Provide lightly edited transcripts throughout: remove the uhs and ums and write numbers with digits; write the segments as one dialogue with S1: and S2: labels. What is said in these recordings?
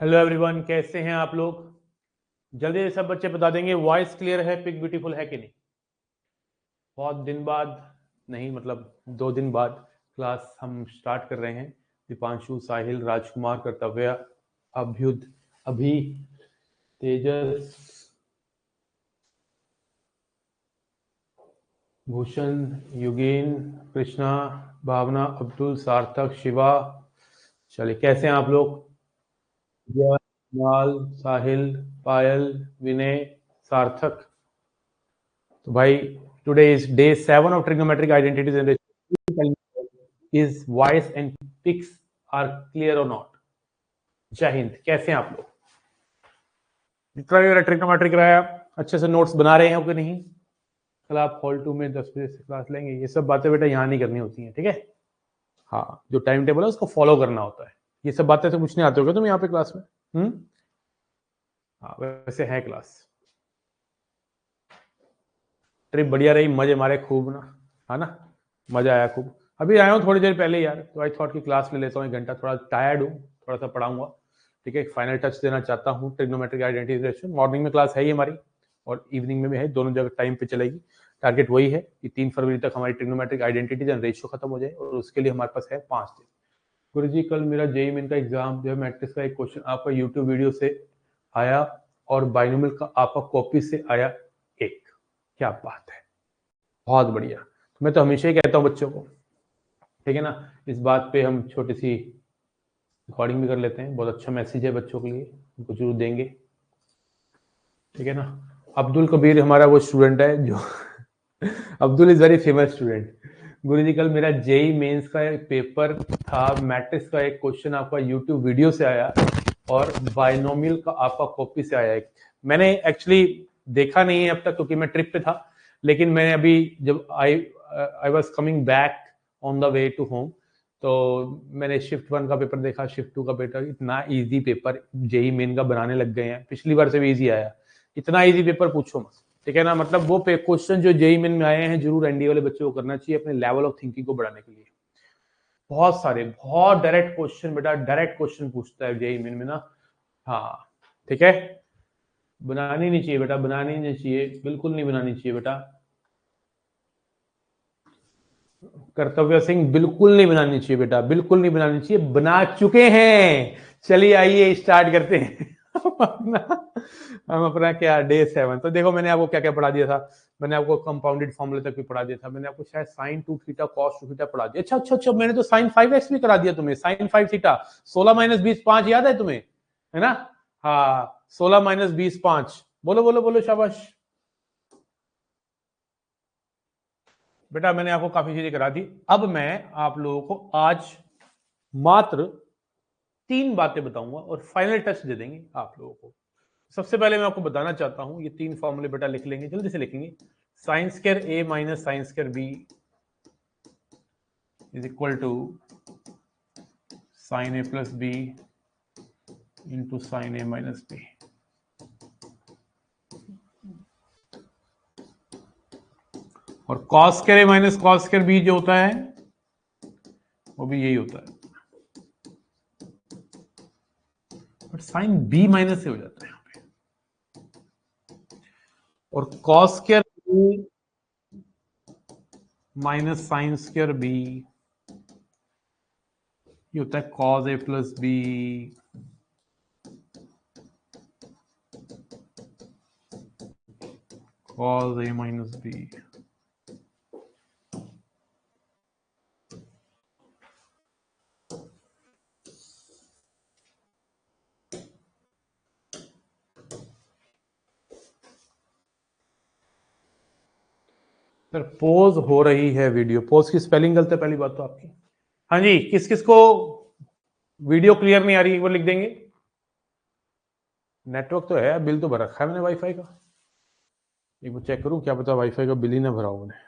S1: Hello everyone, कैसे हैं आप लोग। जल्दी से सब बच्चे बता देंगे वॉइस क्लियर है, पिक ब्यूटीफुल है कि नहीं। बहुत दिन बाद, नहीं मतलब 2 दिन बाद क्लास हम स्टार्ट कर रहे हैं। दीपांशु, साहिल, राजकुमार, कर्तव्य, अभ्युद, अभी, तेजस, भूषण, युगेन, कृष्णा, भावना, अब्दुल, सार्थक, शिवा। चलिए, कैसे हैं आप लोग। जय, लाल, साहिल, पायल, विनय, सार्थक। तो भाई, today is day 7 of trigonometric identities and is voice and pics are clear और नॉट। जय हिंद, कैसे हैं आप लोग। जितना भी ट्रिग्नोमेट्रिक कराया, अच्छे से नोट्स बना रहे हैं कि नहीं। कल आप हॉल 2 में 10 बजे से क्लास लेंगे। ये सब बातें बेटा यहाँ नहीं करनी होती हैं, ठीक है। हाँ, जो टाइम टेबल है उसको फॉलो करना होता है। ये सब बातें तो कुछ नहीं आते होगे तुम यहाँ पे क्लास में। हाँ, वैसे है क्लास। ट्रिप बढ़िया रही, मजे मारे खूब ना, है ना। मजा आया खूब। अभी आया हूँ थोड़ी देर पहले यार, तो आई थॉट की क्लास ले लेता हूँ 1 घंटा। थोड़ा टायर्ड हूँ, थोड़ा सा पढ़ाऊंगा। ठीक है, फाइनल टच देना चाहता हूँ ट्रिग्नोमेट्रिक आइडेंटिटी। मॉर्निंग में क्लास है ही हमारी, और इवनिंग में भी है, दोनों जगह टाइम पे चलेगी। टारगेट वही है कि 3 फरवरी तक हमारी ट्रिग्नोमेट्रिक आइडेंटिटीज एंड रेशियो खत्म हो जाए, और उसके लिए हमारे पास है 5 दिन। गुरु जी, कल मेरा जेई मेन का एग्जाम जो है, मैट्रिक्स का एक क्वेश्चन आपका यूट्यूब वीडियो से आया, और बाइनोमियल का आपका कॉपी से आया एक। क्या बात है, बहुत बढ़िया। मैं तो हमेशा ही कहता हूँ बच्चों को, ठीक है ना, इस बात पे हम छोटी सी रिकॉर्डिंग भी कर लेते हैं। बहुत अच्छा मैसेज है बच्चों के लिए, उनको जरूर देंगे, ठीक है ना। अब्दुल कबीर हमारा वो स्टूडेंट है जो Abdul is very famous student. गुरु जी, कल मेरा जेई मेंस का एक पेपर था, मैट्रिक्स का एक क्वेश्चन आपका यूट्यूब वीडियो से आया, और बाइनोमियल का आपका कॉपी से आया एक। मैंने एक्चुअली देखा नहीं है अब तक, क्योंकि मैं ट्रिप पे था। लेकिन मैंने अभी जब I was coming back on the way to home, तो मैंने शिफ्ट 1 का पेपर देखा, शिफ्ट 2 का पेपर। इतना इजी पेपर जेई मेन का बनाने लग गए हैं, पिछली बार से भी इजी आया। इतना इजी पेपर पूछो मत, ठीक है ना। मतलब वो क्वेश्चन जो जेई मेन में आए हैं, जरूर एनडीए वाले बच्चों को करना चाहिए अपने लेवल ऑफ थिंकिंग को बढ़ाने के लिए। बहुत सारे, बहुत डायरेक्ट क्वेश्चन बेटा, डायरेक्ट क्वेश्चन पूछता है जेई मेन में ना। हाँ, ठीक है। बनानी नहीं चाहिए बेटा, बनानी नहीं चाहिए, बिल्कुल नहीं बनानी चाहिए बेटा। कर्तव्य सिंह, बिल्कुल नहीं बनानी चाहिए बेटा, बिल्कुल नहीं बनानी चाहिए, बना चुके हैं। चलिए आइए स्टार्ट करते हैं हम अपना क्या डे 7। तो देखो, मैंने आपको क्या क्या पढ़ा दिया था। मैंने आपको कंपाउंडेड फॉर्मूले तक भी पढ़ा दिया था। मैंने आपको शायद साइन 2 थीटा कॉस 2 थीटा पढ़ा दिया। अच्छा अच्छा अच्छा, मैंने तो साइन 5x भी करा दिया तुम्हें। साइन 5 थीटा 16 माइनस 20 5 याद है तुम्हें, है ना। हाँ, 16 माइनस 20 5। बोलो बोलो बोलो, शाबाश बेटा। मैंने आपको काफी चीजें करा दी। अब मैं आप लोगों को आज मात्र 3 बातें बताऊंगा, और फाइनल टच दे देंगे आप लोगों को। सबसे पहले मैं आपको बताना चाहता हूं, ये 3 फॉर्मूले बेटा लिख लेंगे, जल्दी से लिखेंगे। Sine square A minus sine square B is equal to sine A plus B into sine A minus B. और cos square A minus cos square B जो होता है, वो भी यही होता है, बट साइन बी माइनस से हो जाता है यहाँ पे। और cos square B minus sine square B, ये होता है cos A plus B cos A minus B. Sir, pause हो रही है वीडियो, पोज की स्पेलिंग गलत है पहली बात तो आपकी। हाँ जी, किस किस को वीडियो क्लियर नहीं आ रही, वो लिख देंगे। नेटवर्क तो है, बिल तो भर रखा है मैंने वाईफाई का। एक बार चेक करूं, क्या पता वाईफाई का बिल ही ना भरा हो मैंने।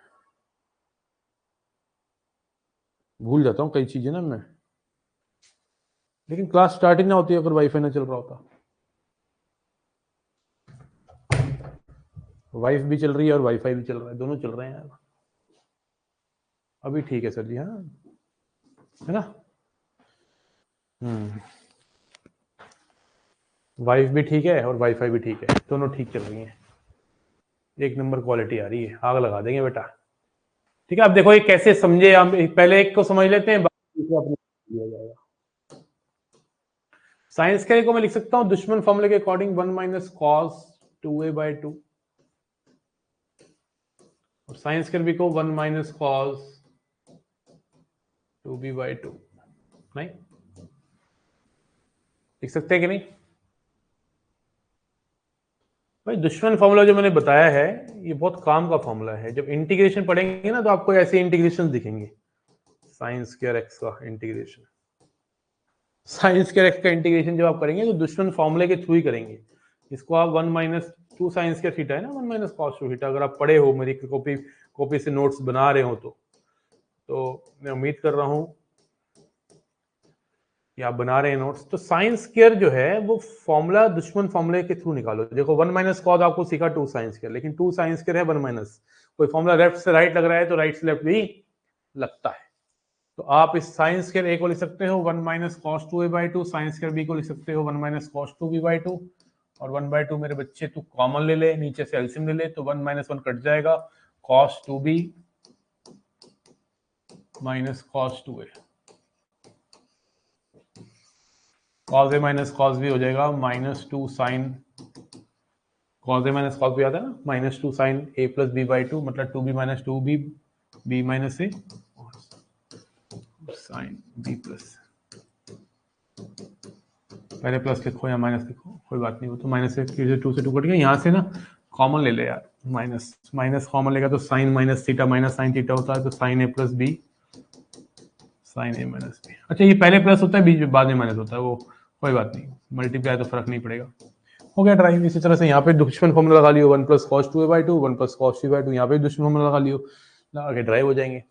S1: भूल जाता हूँ कई चीजें ना मैं। लेकिन क्लास स्टार्ट ही ना होती अगर वाईफाई ना चल रहा होता। वाइफ भी चल रही है और वाईफाई भी चल रहा है, दोनों चल रहे हैं यार। अभी ठीक है सर जी, हाँ, है ना। हम्म वाइफ भी ठीक है और वाईफाई भी ठीक है, दोनों ठीक चल रही हैं, एक नंबर क्वालिटी आ रही है, आग लगा देंगे बेटा। ठीक है, अब देखो ये कैसे समझे, हम पहले एक को समझ लेते हैं, बाकी दूसरा अपने लिया जाएगा। साइंस के को मैं लिख सकता हूं दुश्मन फॉर्मूले के अकॉर्डिंग 1 माइनस कॉस 2a/2, और साइंस के बी को 1 माइनस कॉस 2b/2, नहीं लिख सकते हैं कि नहीं भाई? दुश्मन फॉर्मूला जो मैंने बताया है ये बहुत काम का फॉर्मूला है, जब इंटीग्रेशन पढ़ेंगे ना तो आपको ऐसे इंटीग्रेशन दिखेंगे, साइन स्क्वायर एक्स का इंटीग्रेशन, साइन स्क्वायर एक्स का इंटीग्रेशन जब आप करेंगे तो दुश्मन फॉर्मूले के थ्रू ही करेंगे। इसको आप 1 माइनस 2 साइन स्क्वायर थीटा है ना, 1 माइनस कॉस 2 थीटा, अगर आप पढ़े हो, मेरी कॉपी से नोट्स बना रहे हो तो मैं उम्मीद कर रहा हूं कि आप बना रहे हैं नोट्स, तो साइन स्क्वायर जो है वो फॉर्मूला दुश्मन फॉर्मूले के थ्रू निकालो। देखो 1 माइनस कॉस आपको सीखा 2 साइन स्क्वायर, लेकिन 2 साइन स्क्वायर है 1 माइनस, कोई फॉर्मूला लेफ्ट से राइट लग रहा है तो राइट से लेफ्ट भी लगता है, तो आप इस साइन स्क्वायर ए को लिख सकते हो 1 minus cos 2a/2, sine square B को लिख सकते हो 1 माइनस कॉस 2b/2, और 1/2 मेरे बच्चे तू कॉमन ले ले, नीचे से एलसीएम ले ले, तो 1 माइनस 1 कट जाएगा, cos 2b minus cos 2a, cos A minus cos B हो जाएगा minus 2 sine, cos A minus cos B आता है ना, minus 2 sign a plus b/2, मतलब 2b minus 2b, b minus A sine b plus, पहले plus लिखो या minus लिखो कोई बात नहीं, वो तो माइनस से 2 से 2 कट गया, यहाँ से ना कॉमन ले ले यार, माइनस माइनस कॉमन लेगा तो sine minus theta minus sine theta होता है, तो sine A plus B sine A minus B. अच्छा ये पहले प्लस होता है बीच में बाद में माइनस होता है, वो कोई बात नहीं, मल्टीप्लाई तो फर्क नहीं पड़ेगा। हो गया ट्राई। इसी तरह से यहाँ पे दुश्मन फॉर्मूला लगा लियो 1 plus cos 2a/2, 1 plus cos 3/2, यहाँ पे दुश्मन फॉर्मूला लगा लियो, लगा के ड्राइव हो जाएंगे।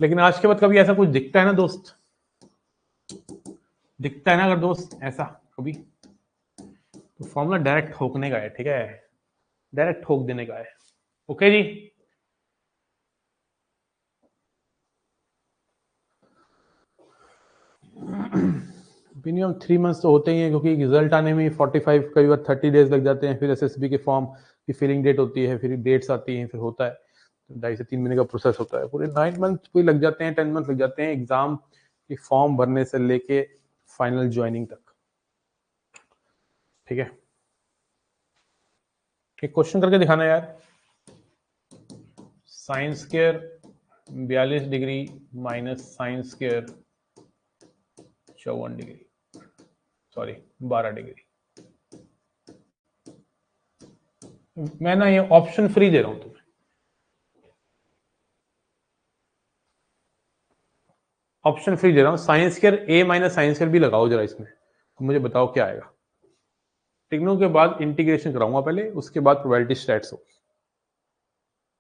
S1: लेकिन आज के बाद कभी ऐसा कुछ दिखता है ना दोस्त, दिखता है ना अगर दोस्त ऐसा कभी, तो फॉर्मूला डायरेक्ट ठोकने का है, ठीक है, डायरेक्ट ठोक देने का है। ओके जी, मिनिमम 3 मंथ्स तो होते ही हैं, क्योंकि रिजल्ट आने में 45 कई बार 30 डेज लग जाते हैं, फिर एसएसबी के फॉर्म की फिलिंग डेट होती है, फिर डेट्स आती हैं, फिर होता है, तो 2.5 से 3 महीने का प्रोसेस होता है, पूरे 9 मंथ पूरे लग जाते हैं, 10 मंथ लग जाते हैं एग्जाम की फॉर्म भरने से लेके फाइनल ज्वाइनिंग तक। ठीक है, एक क्वेश्चन करके दिखाना यार, sine square 42 degree minus sine square 54 degree, sorry 12 degree. मैं ना ये ऑप्शन फ्री दे रहा हूं तुम्हें, ऑप्शन फ्री दे रहा हूं, sign square A minus sine square B लगाओ जरा इसमें, तो मुझे बताओ क्या आएगा। ट्रिग्नो के बाद इंटीग्रेशन कराऊंगा पहले, उसके बाद प्रोबेबिलिटी स्टैट्स होगी।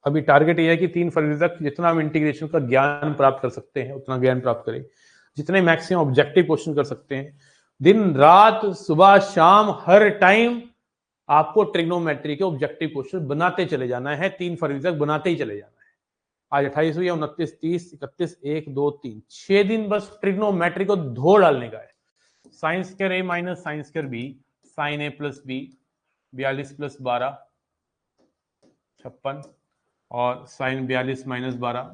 S1: अभी टारगेट ये है कि 3 फरवरी तक जितना हम इंटीग्रेशन का ज्ञान प्राप्त कर सकते हैं उतना ज्ञान प्राप्त करें, जितने मैक्सिमम ऑब्जेक्टिव क्वेश्चन कर सकते हैं, दिन रात सुबह शाम हर टाइम आपको ट्रिग्नोमेट्री के ऑब्जेक्टिव क्वेश्चन बनाते चले जाना है, 3 फरवरी तक बनाते ही चले जाना है। आज 28 हुई, 29, 30, 31, 1, 2, 3, 6 दिन बस ट्रिग्नोमेट्री को धो डालने का है। Sine square A minus sine square B, sine A plus B 42 plus 12 56, और साइन 42 माइनस 12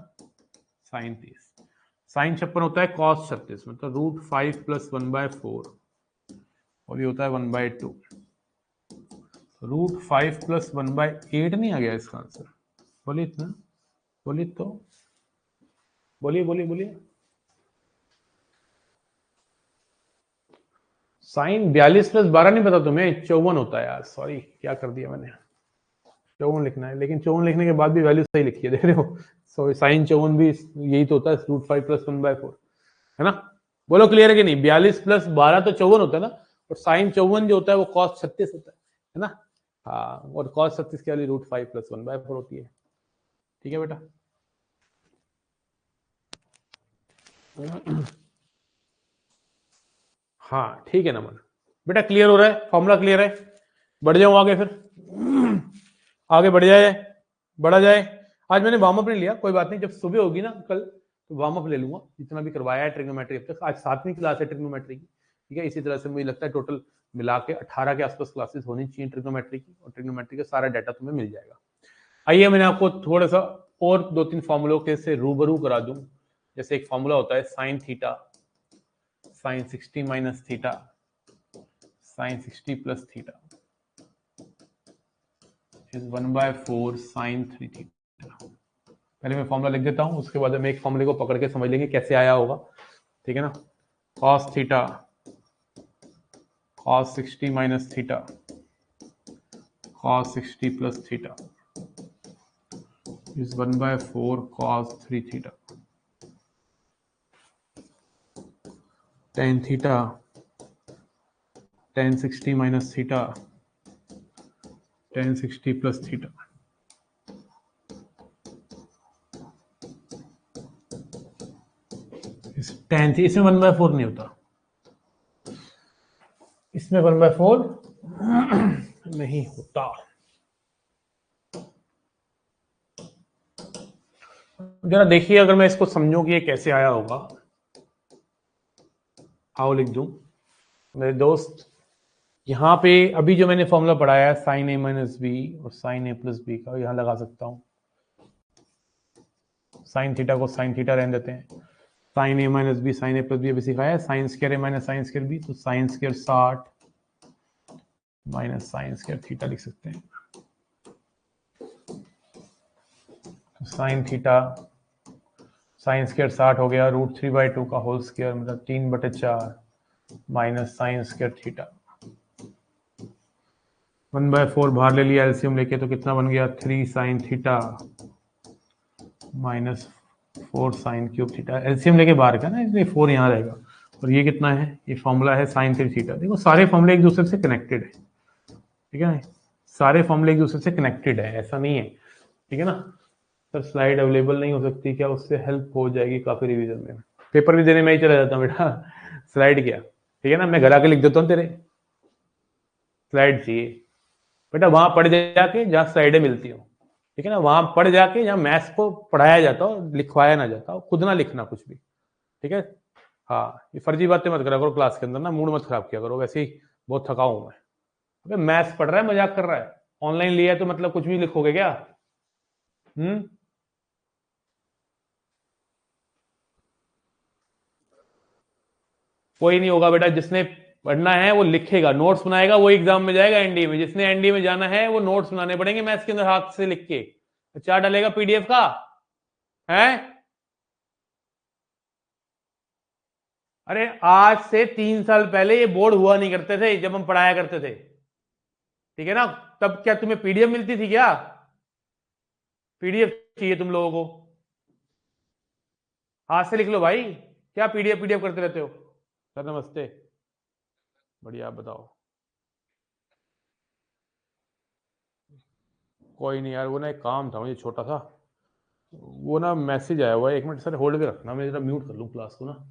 S1: साइन 30, साइन 56 होता है कॉस 36, मतलब √5 प्लस 1/4, और ये होता है 1/2, √5 प्लस 1/8 नहीं आ गया इसका आंसर, बोलिए इतना, बोलिए तो, बोलिए बोलिए बोलिए। साइन 42 प्लस 12 नहीं पता तुम्हें, 54 होता है यार, सॉरी क्या कर दिया मैंने, 54 लिखना है, लेकिन 54 लिखने के बाद भी वैल्यू सही लिखी है, देख रहे हो, सो साइन 54 भी यही तो होता है, √5 प्लस 1/4, है ना। बोलो क्लियर है कि नहीं, 42 प्लस 12 तो 54 होता है ना, और साइन 54 जो होता है वो कॉस 36 होता है ना। हाँ, और कॉस 36 की वैल्यू √5 प्लस 1/4 होती है। ठीक है बेटा, हाँ ठीक है नमन बेटा, क्लियर हो रहा है, फॉर्मूला क्लियर है, बढ़ जाऊं आगे, फिर आगे बढ़ जाए, बढ़ा जाए। आज मैंने वार्म अप नहीं लिया, कोई बात नहीं, जब सुबह होगी ना कल तो वार्म अप ले लूंगा, जितना भी करवाया है ट्रिग्नोमेट्री अब तक, आज 7वीं क्लास है ट्रिग्नोमेट्री की, ठीक है। इसी तरह से मुझे लगता है टोटल मिला के 18 के आसपास क्लासेस होनी चाहिए ट्रिग्नोमेट्री की, और ट्रिग्नोमेट्री का सारा डाटा तुम्हें मिल जाएगा। आइए मैंने आपको थोड़ा सा और 2-3 फॉर्मूलों के से रूबरू करा दूं। जैसे एक फॉर्मूला होता है sine theta sine 60 minus theta sine 60 plus theta is 1/4 sine 3 theta. पहले मैं फॉर्मूला लिख देता हूं, उसके बाद हम एक फॉर्मूले को पकड़ के समझ लेंगे कैसे आया होगा, ठीक है ना। cos theta cos 60 minus theta cos 60 plus theta is 1/4 cos 3 theta. tan theta tan 60 minus theta tan 60 plus theta tan थी, इसमें 1/4 नहीं होता, इसमें 1/4 नहीं होता। जरा देखिए, अगर मैं इसको समझूं कि ये कैसे आया होगा, आओ लिख दूं मेरे दोस्त। यहाँ पे अभी जो मैंने फॉर्मूला पढ़ाया है साइन ए माइनस बी और साइन ए प्लस बी का, यहाँ लगा सकता हूँ। साइन थीटा को साइन थीटा रहने देते हैं, sign A minus B sine A plus B अभी सिखाया है, sine square A minus sine square B, तो sine square 60 minus sine square theta लिख सकते हैं। साइन थीटा साइन स्क्वायर 60 हो गया, √3/2 का होल स्क्वायर मतलब 3/4 माइनस साइन स्क्वायर थीटा। 1/4 बाहर ले लिया एलसीएम लेके, तो कितना बन गया 3 sine theta minus 4 sine cube theta. LCM लेके बाहर का ना, इसलिए 4 यहाँ रहेगा, और ये कितना है, ये फॉर्मूला है साइन 3 थीटा। देखो सारे फॉर्मूले एक दूसरे से कनेक्टेड है, ठीक है, सारे फॉर्मूले एक दूसरे से कनेक्टेड है, ऐसा नहीं है, ठीक है ना। सर स्लाइड अवेलेबल नहीं हो सकती क्या, उससे हेल्प हो जाएगी काफी रिवीजन में। पेपर भी देने में ही चला जाता हूँ बेटा, स्लाइड क्या, ठीक है ना, मैं घर आके लिख देता हूँ तेरे, स्लाइड चाहिए बेटा वहां पढ़ जाके जहाँ स्लाइडें मिलती हो, ठीक है ना, वहां पढ़ जाके जहाँ मैथ्स को पढ़ाया जाता हो, लिखवाया ना जाता हो, खुद ना लिखना कुछ भी, ठीक है। हाँ, ये फर्जी बातें मत करा करो क्लास के अंदर ना, मूड मत खराब किया करो, वैसे ही बहुत थका हूं मैं। अबे मैथ्स पढ़ रहा है, मजाक कर रहा है, ऑनलाइन लिया है तो मतलब कुछ भी लिखोगे क्या? कोई नहीं होगा बेटा, जिसने पढ़ना है वो लिखेगा, नोट्स बनाएगा, वो एग्जाम में जाएगा एनडीए में। जिसने एनडीए में जाना है वो नोट्स बनाने पड़ेंगे मैथ्स के अंदर हाथ से लिख के। क्या डालेगा पीडीएफ का है? अरे आज से 3 साल पहले ये बोर्ड हुआ नहीं करते थे जब हम पढ़ाया करते थे, ठीक है ना। तब क्या तुम्हें पीडीएफ मिलती थी क्या? पीडीएफ चाहिए तुम लोगों को, हाथ से लिख लो भाई, क्या पीडीएफ पीडीएफ करते रहते हो। सर नमस्ते, बढ़िया, आप बताओ। कोई नहीं यार, वो ना एक काम था मुझे छोटा सा, वो ना मैसेज आया हुआ है, 1 मिनट सर होल्ड पे रखना, मैं जरा म्यूट कर लूँ क्लास को ना।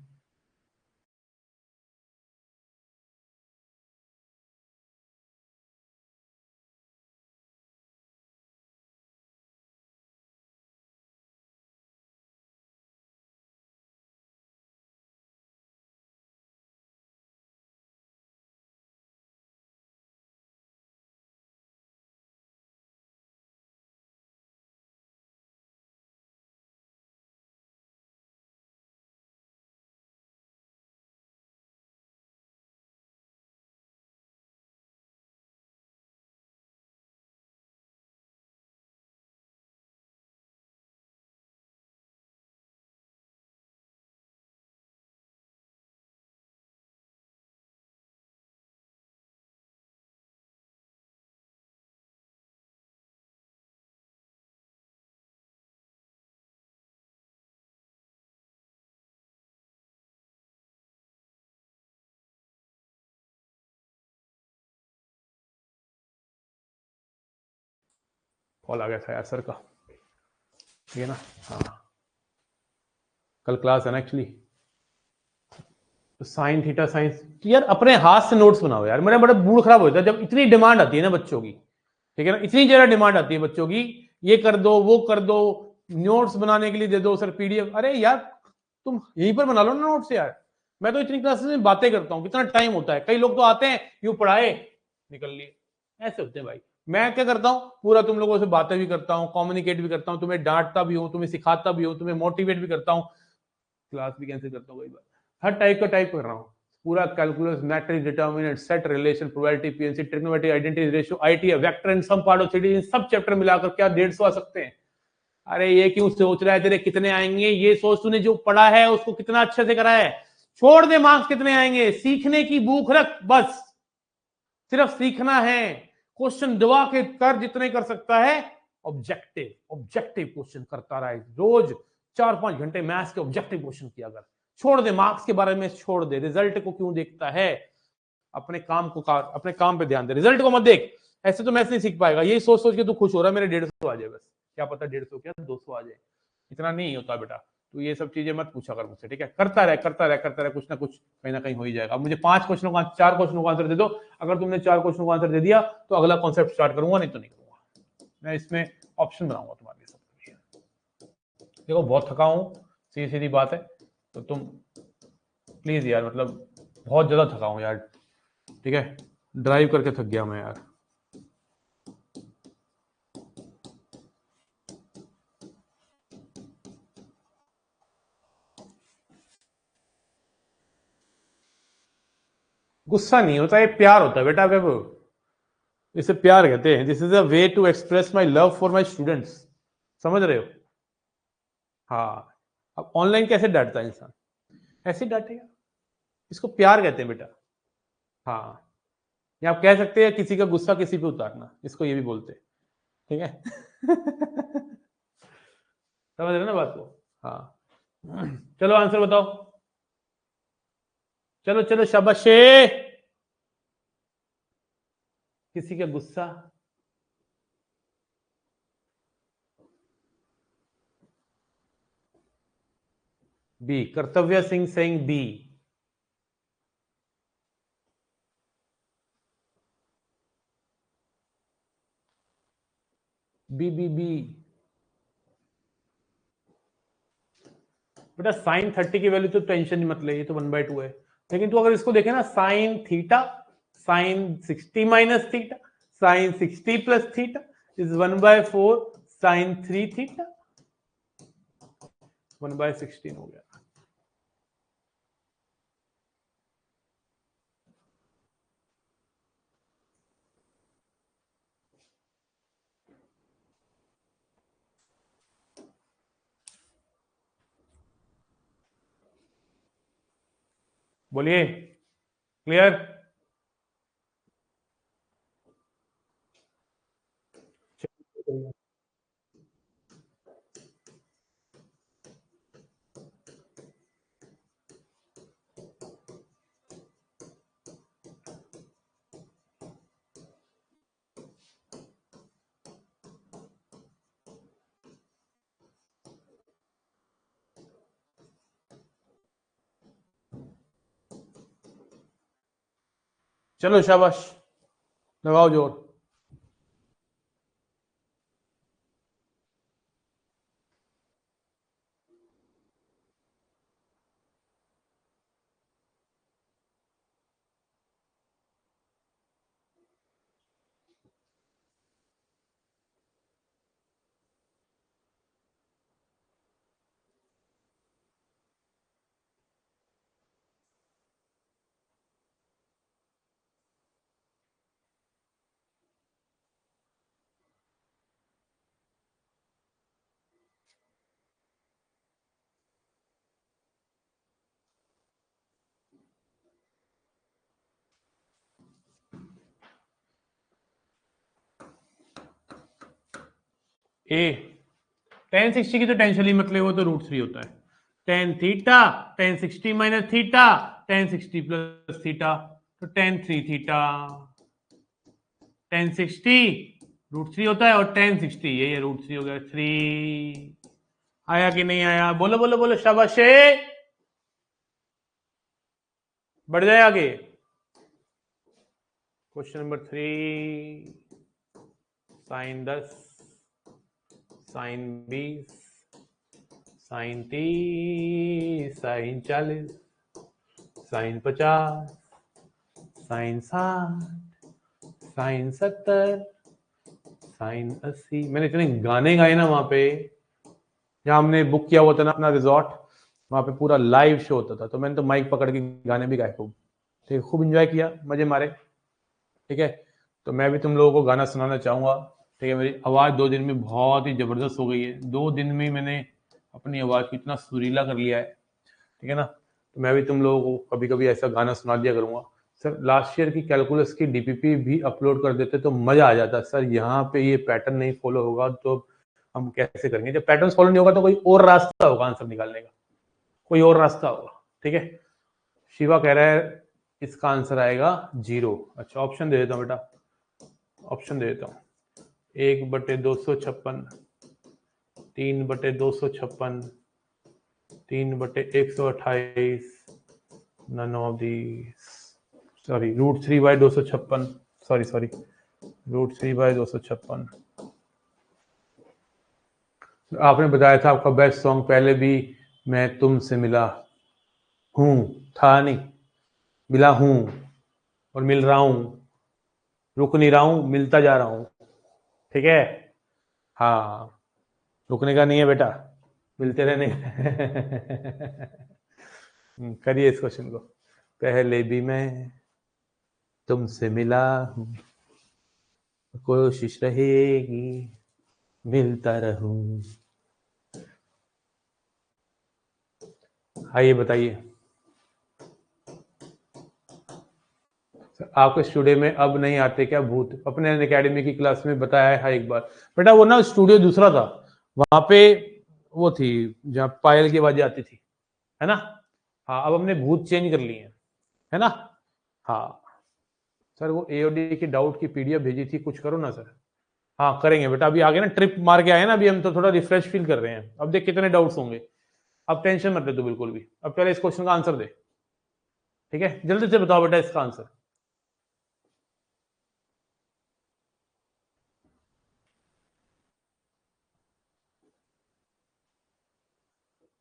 S1: कॉल आ गया था यार सर का, ठीक है ना। हाँ, कल क्लास है ना एक्चुअली, तो साइन थीटा साइन, यार अपने हाथ से नोट्स बनाओ यार, मेरा बड़ा मूड खराब हो जाता है जब इतनी डिमांड आती है ना बच्चों की, ठीक है ना, इतनी ज्यादा डिमांड आती है बच्चों की, ये कर दो वो कर दो, नोट्स बनाने के लिए दे दो सर पीडीएफ। अरे यार तुम यहीं पर बना लो ना नोट्स यार, मैं तो इतनी क्लासेस में बातें करता हूँ, कितना टाइम होता है। कई लोग तो आते हैं, यूं पढ़ाए निकल लिए, ऐसे होते हैं भाई। मैं क्या करता हूँ, पूरा तुम लोगों से बातें भी करता हूँ, कम्युनिकेट भी करता हूँ, तुम्हें डांटता भी हूँ, तुम्हें सिखाता भी हूँ, तुम्हें मोटिवेट भी करता हूँ, क्लास भी कैंसिल करता हूँ कई बार। हर टाइप का टाइप कर रहा हूँ, पूरा calculus, matrix, determinant, set, relation, probability, PNC, trigonometry, identity, ratio, IT, vector and some part of three, इन सब चैप्टर मिलाकर क्या 150 आ सकते हैं। अरे ये क्यों सोच रहा है तेरे कितने आएंगे, ये सोच तूने जो पढ़ा है उसको कितना अच्छे से करा है, छोड़ दे मार्क्स कितने आएंगे, सीखने की भूख रख, बस सिर्फ सीखना है। क्वेश्चन दबा के कर जितने कर सकता है, ऑब्जेक्टिव ऑब्जेक्टिव क्वेश्चन करता रहे, रोज 4-5 घंटे मैथ्स के ऑब्जेक्टिव क्वेश्चन किया कर, छोड़ दे मार्क्स के बारे में, छोड़ दे रिजल्ट को क्यों देखता है, अपने काम को अपने काम पे ध्यान दे, रिजल्ट को मत देख। ऐसे तो मैथ्स नहीं सीख पाएगा, यही सोच सोच के तू खुश हो रहा है मेरे 150 आ जाए, बस क्या पता 150 क्या 200 आ जाए, इतना नहीं होता बेटा। तो ये सब चीजें मत पूछा कर मुझसे, ठीक है। करता रहे करता रहे करता रहे, कुछ ना कुछ कहीं ना कहीं हो ही जाएगा। अब मुझे 5 क्वेश्चनों का 4 क्वेश्चनों का आंसर दे दो, अगर तुमने 4 क्वेश्चनों का आंसर दे दिया तो अगला कॉन्सेप्ट स्टार्ट करूंगा, नहीं तो नहीं करूंगा। मैं इसमें ऑप्शन बनाऊंगा तुम्हारे लिए सब। देखो बहुत थका हूं, सीधी सीधी बात है, तो तुम प्लीज यार, मतलब बहुत ज्यादा थका हूं यार, ठीक है, ड्राइव करके थक गया मैं यार। गुस्सा नहीं होता, ये प्यार होता है बेटा। इसे प्यार कहते हैं। This is a way to express my love for my students, समझ रहे हो। हाँ, अब ऑनलाइन कैसे डांटता है इंसान, ऐसे डांटेगा, इसको प्यार कहते हैं बेटा। हाँ, या आप कह सकते हैं किसी का गुस्सा किसी पे उतारना, इसको ये भी बोलते हैं, ठीक है। समझ रहे ना बात को। हाँ, चलो आंसर बताओ, चलो चलो शाबाशे। किसी का गुस्सा, B, Kartavya Singh saying B. B B B. बेटा साइन 30 की वैल्यू तो टेंशन ही मत ले, ये तो 1/2 है। लेकिन तू अगर इसको देखे ना, sine theta, sine 60 minus theta, sine 60 plus theta is 1/4 sine 3 theta, 1/16 हो गया। बोलिए, क्लियर। चलो शाबाश, लगाओ जोर। ए, टेन 60 की तो टेंशन ही मत ले, वो तो √3 होता है। Tan theta, ten 60 minus theta, ten 60 plus theta, तो टेन 3 थीटा, टेन 60 √3 होता है, और टेन 60 ये √3 हो गया 3। आया कि नहीं आया, बोलो बोलो बोलो शाबाश, बढ़ जाए आगे। Question number 3, sine 10, sine 20, sine 30, sine 40, sine 50, sine 60, sine 70, sine 80। मैंने इतने गाने गाए ना वहां पे, जहाँ हमने बुक किया हुआ था ना अपना रिजॉर्ट, वहां पे पूरा लाइव शो होता था, तो मैंने तो माइक पकड़ के गाने भी गाए खूब। ठीक है, खूब इंजॉय किया, मजे मारे। ठीक है, तो मैं भी तुम लोगों को गाना सुनाना चाहूंगा। ठीक है, मेरी आवाज़ 2 दिन में बहुत ही ज़बरदस्त हो गई है। 2 दिन में मैंने अपनी आवाज़ को इतना सुरीला कर लिया है। ठीक है ना, तो मैं भी तुम लोगों को कभी कभी ऐसा गाना सुना दिया करूंगा। सर लास्ट ईयर की कैलकुलस की डीपीपी भी अपलोड कर देते तो मज़ा आ जाता। सर यहाँ पे ये पैटर्न नहीं फॉलो होगा तो हम कैसे करेंगे? जब पैटर्न फॉलो नहीं होगा तो कोई और रास्ता होगा आंसर निकालने का, कोई और रास्ता होगा। ठीक है, शिवा कह रहा है इसका आंसर आएगा 0। अच्छा, ऑप्शन दे देता हूँ बेटा, ऑप्शन दे देता हूँ। 1/256, 3/256, 3/128, none of these, sorry, √3/256, sorry, √3/256। आपने बताया था आपका बेस्ट सॉन्ग पहले भी मैं तुमसे मिला हूँ, था नहीं, मिला हूँ और मिल रहा हूँ, रुक नहीं रहा हूँ, मिलता जा रहा हूँ। ठीक है, हाँ, रुकने का नहीं है बेटा, मिलते रहने का। करिए इस क्वेश्चन को। पहले भी मैं तुमसे मिला हूँ, कोशिश रहेगी मिलता रहूं। आइए बताइए, आपके स्टूडियो में अब नहीं आते क्या भूत? अपने एकेडमी की क्लास में बताया है एक बार बेटा, वो ना स्टूडियो दूसरा था, वहां पे वो थी जहाँ पायल की आवाजें आती थी, है ना। हाँ, अब हमने भूत चेंज कर लिए हैं, है ना। हाँ सर, वो एओडी की डाउट की पीडीएफ भेजी थी, कुछ करो ना सर। हाँ करेंगे बेटा, अभी आगे ना ट्रिप मार के आए ना, अभी हम तो थोड़ा रिफ्रेश फील कर रहे हैं। अब देख कितने डाउट्स होंगे, अब टेंशन मत ले तू बिल्कुल भी। अब पहले इस क्वेश्चन का आंसर दे। ठीक है, जल्दी से बताओ बेटा इसका आंसर।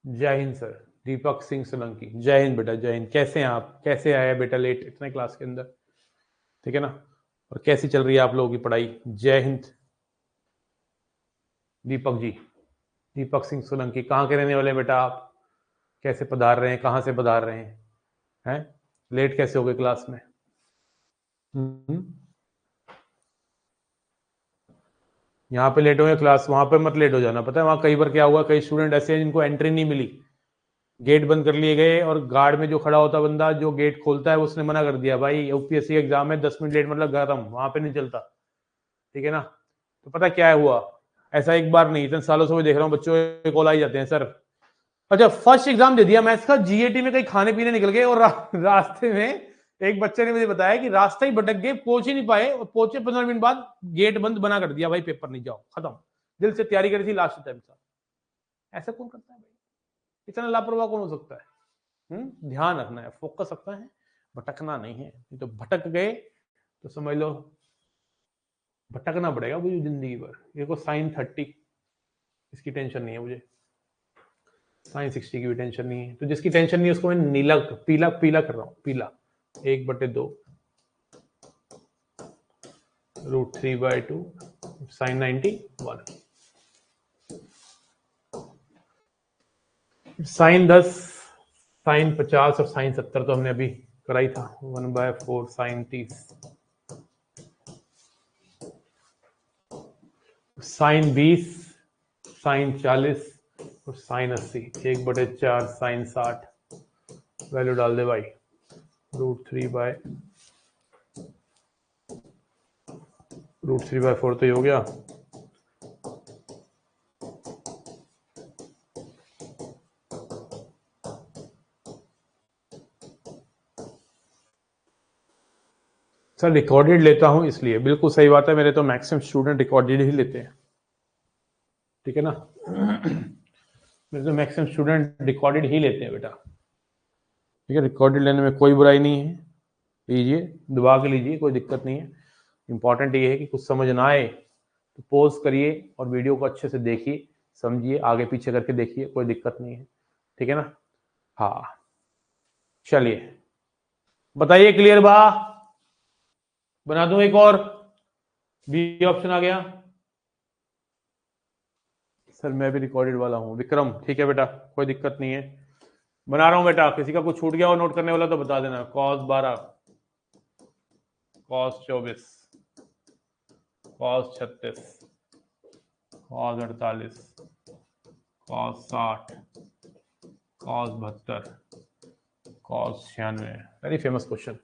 S1: जय हिंद सर, दीपक सिंह सोलंकी। जय हिंद बेटा, जय हिंद। कैसे हैं आप? कैसे आया बेटा लेट इतने क्लास के अंदर? ठीक है ना, और कैसी चल रही है आप लोगों की पढ़ाई? जय हिंद दीपक जी। दीपक सिंह सोलंकी कहाँ के रहने वाले हैं बेटा आप? कैसे पधार रहे हैं, कहाँ से पधार रहे हैं? लेट कैसे हो गए क्लास में? यहाँ पे लेट हो गए क्लास, वहां पे मत लेट हो जाना। पता है वहां कई बार क्या हुआ, कई स्टूडेंट ऐसे हैं जिनको एंट्री नहीं मिली, गेट बंद कर लिए गए, और गार्ड में जो खड़ा होता बंदा जो गेट खोलता है उसने मना कर दिया, भाई यूपीएससी एग्जाम है, 10 मिनट लेट मतलब खत्म, वहां पे नहीं चलता। ठीक है ना, तो पता क्या हुआ, ऐसा एक बार नहीं, इतने सालों से मैं देख रहा हूँ बच्चों के कॉल आ ही जाते हैं सर। अच्छा, फर्स्ट एग्जाम दे दिया मैथ्स का, जीएटी में कहीं खाने पीने निकल गए और रास्ते में एक बच्चे ने मुझे बताया कि रास्ता ही भटक गए, पहुंच ही नहीं पाए, और पहुंचे 15 मिनट बाद गेट बंद बना कर दिया, भाई पेपर नहीं, जाओ खत्म। दिल से तैयारी करी थी लास्ट टाइम साथ। ऐसा कौन करता है भाई? इतना लापरवाह कौन हो सकता है? ध्यान रखना है, फोकस रखना है, भटकना नहीं है। नहीं तो भटक गए तो समझ लो भटकना पड़ेगा मुझे जिंदगी भर। ये को साइन 30 इसकी टेंशन नहीं है मुझे, साइन 60 की भी टेंशन नहीं है। तो जिसकी टेंशन नहीं है उसको मैं नीला पीला पीला कर रहा हूँ, पीला। 1/2 √3/2 साइन 91, साइन 10, साइन 50 और साइन 70 तो हमने अभी कराई था। 1/4 साइन 30, साइन 20, साइन 40 और साइन 80। 1/4 साइन 60, वैल्यू डाल दे भाई, √3/4 तो ये हो गया। सर रिकॉर्डेड लेता हूं इसलिए, बिल्कुल सही बात है, मेरे तो मैक्सिमम स्टूडेंट रिकॉर्डेड ही लेते हैं। ठीक है ना, मेरे तो मैक्सिमम स्टूडेंट रिकॉर्डेड ही लेते हैं बेटा। ठीक है, रिकॉर्डेड लेने में कोई बुराई नहीं है, लीजिए, दबा के लीजिए, कोई दिक्कत नहीं है। इंपॉर्टेंट ये है कि कुछ समझ ना आए तो पॉज करिए और वीडियो को अच्छे से देखिए, समझिए, आगे पीछे करके देखिए, कोई दिक्कत नहीं है। ठीक है ना, हाँ चलिए बताइए क्लियर बा? बना दूं एक और? बी ऑप्शन आ गया। सर मैं भी रिकॉर्डेड वाला हूं विक्रम, ठीक है बेटा, कोई दिक्कत नहीं है, बना रहा हूं बेटा। किसी का कुछ छूट गया हो नोट करने वाला तो बता देना। Cos 12, cos 24, cos 36, cos 48, cos 60, cos 72, cos 96। Very famous question.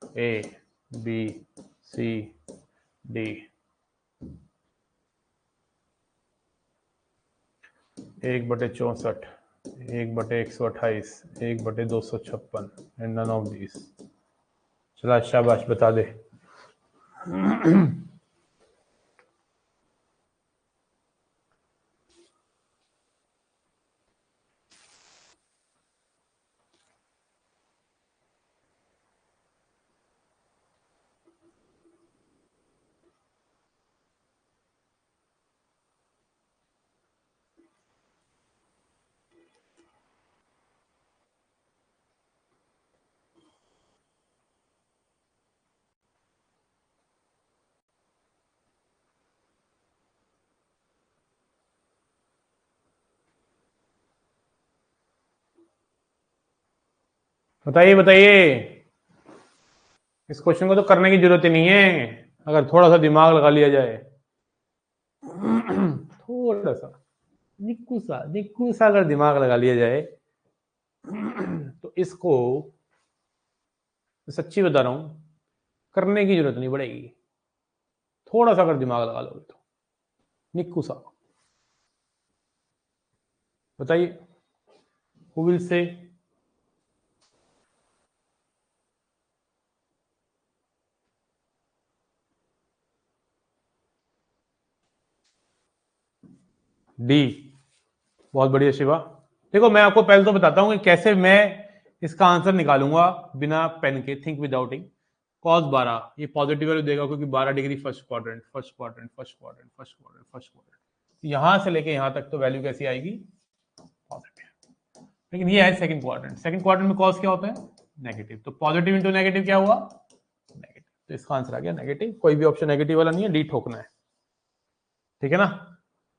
S1: A B C D. 1/64, 1/128, 1/256 and none of these. चला शाबाश, बता दे। बताइए बताइए। इस क्वेश्चन को तो करने की जरूरत ही नहीं है, अगर थोड़ा सा दिमाग लगा लिया जाए। थोड़ा सा निक्कू सा अगर दिमाग लगा लिया जाए तो इसको, सच्ची बता रहा हूं, करने की जरूरत नहीं पड़ेगी। थोड़ा सा अगर दिमाग लगा लोगे तो निक्कू सा। बताइए, हु विल से? डी। बहुत बढ़िया शिवा। देखो मैं आपको पहले तो बताता हूं कि कैसे मैं इसका आंसर निकालूंगा बिना पेन के। थिंक विदाउटिंग। कॉस 12 ये पॉजिटिव वैल्यू देगा क्योंकि 12 degree first quadrant, first quadrant, first quadrant, first quadrant, first quadrant. यहां से लेके यहां तक तो वैल्यू कैसी आएगी? पॉजिटिव। लेकिन ये है सेकंड क्वाड्रेंट। सेकंड क्वाड्रेंट में कॉस क्या होता है? नेगेटिव। तो पॉजिटिव इंटू नेगेटिव क्या हुआ? नेगेटिव। तो इसका आंसर आ गया नेगेटिव। कोई भी ऑप्शन नेगेटिव वाला नहीं है, डी ठोकना है। ठीक है ना?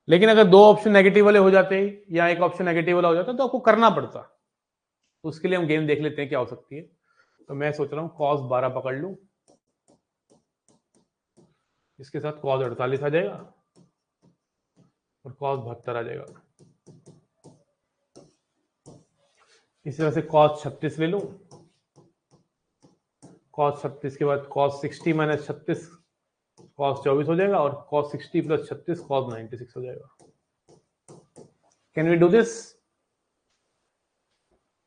S1: लेकिन अगर दो ऑप्शन नेगेटिव वाले हो जाते या एक ऑप्शन नेगेटिव वाला हो जाता तो आपको करना पड़ता। तो उसके लिए हम गेम देख लेते हैं क्या हो सकती है। तो मैं सोच रहा हूं कॉस 12 पकड़ लूं, इसके साथ कॉस 48 आ जाएगा और कॉस 72 आ जाएगा। इसी तरह से कॉस 36 ले लूं, कॉस 36 के बाद कॉस 60 माइनस 36 कॉस 24 हो जाएगा और कॉस 60 प्लस 36 कॉस 96 हो जाएगा। Can we do this?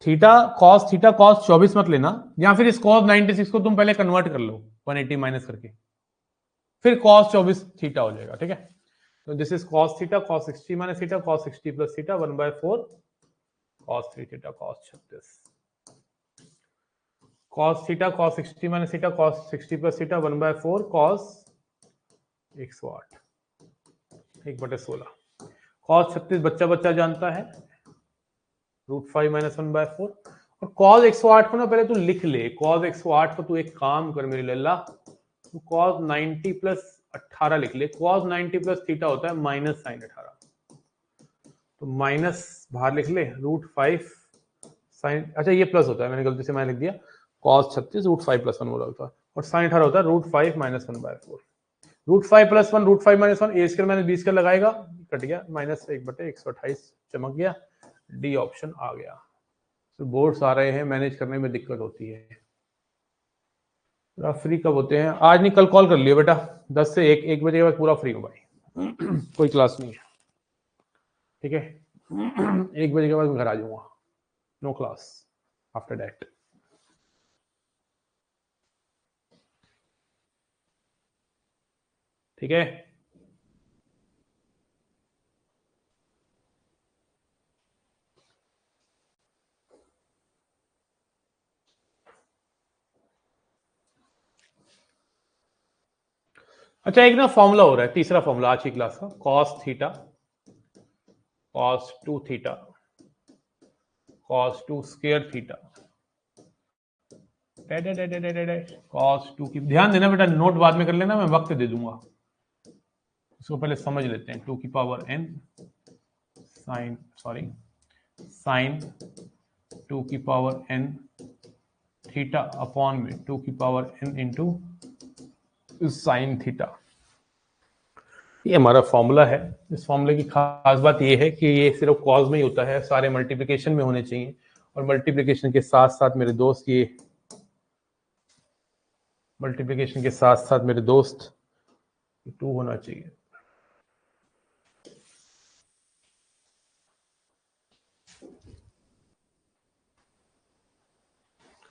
S1: Theta cos 24 मत लेना, या फिर इस कॉस 96 को तुम पहले कन्वर्ट कर लो 180 माइनस करके, फिर कॉस 24 थीटा हो जाएगा। ठीक है? तो this is cos theta, cos 60 minus theta, cos 60 plus theta, 1/4 cos 3 theta, cos 36। cos theta cos 60 minus theta cos 60 plus theta 1/4 cos 108 1/16। cos 36 बच्चा बच्चा जानता है, √5 माइनस 1/4। और cos 108 को ना पहले तू लिख ले। cos 108 को तू एक काम कर मेरे लल्ला, तू cos 90 प्लस 18 लिख ले। cos 90 प्लस थीटा होता है माइनस साइन 18, तो माइनस बाहर लिख ले √5 साइन, अच्छा ये प्लस होता है, मैंने गलती से मैं लिख दिया। cos 36 √5 प्लस 1 बोला होता है और साइन 18 होता है √5 माइनस 1/4। √5 प्लस 1 √5 माइनस 1 ए स्क्वायर माइनस बी स्क्वायर लगाएगा, कट गया, माइनस 1/128 चमक गया। डी ऑप्शन आ गया। तो बोर्ड्स आ रहे हैं, मैनेज करने में दिक्कत होती है। फ्री कब होते हैं? आज नहीं, कल कॉल कर लियो बेटा, 10 से 1 बजे के बाद पूरा फ्री हूँ भाई। कोई क्लास नहीं है। ठीक है? 1 बजे के बाद मैं घर आ जाऊंगा, नो क्लास आफ्टर दैट। ठीक है? अच्छा एक ना फॉर्मूला हो रहा है, तीसरा फॉर्मूला आज की क्लास का, cos theta cos 2 theta cos 2 square theta cos 2 की, ध्यान देना बेटा, नोट बाद में कर लेना, मैं वक्त दे दूंगा, इसको पहले समझ लेते हैं। 2 की पावर n साइन 2 की पावर n थीटा अपॉन में 2 की power n into sine theta, ये हमारा फॉर्मूला है। इस फॉर्मूले की खास बात ये है कि ये सिर्फ कॉज में ही होता है, सारे मल्टीप्लिकेशन में होने चाहिए, और मल्टीप्लिकेशन के साथ साथ मेरे दोस्त ये मल्टीप्लिकेशन के साथ साथ मेरे दोस्त 2 होना चाहिए।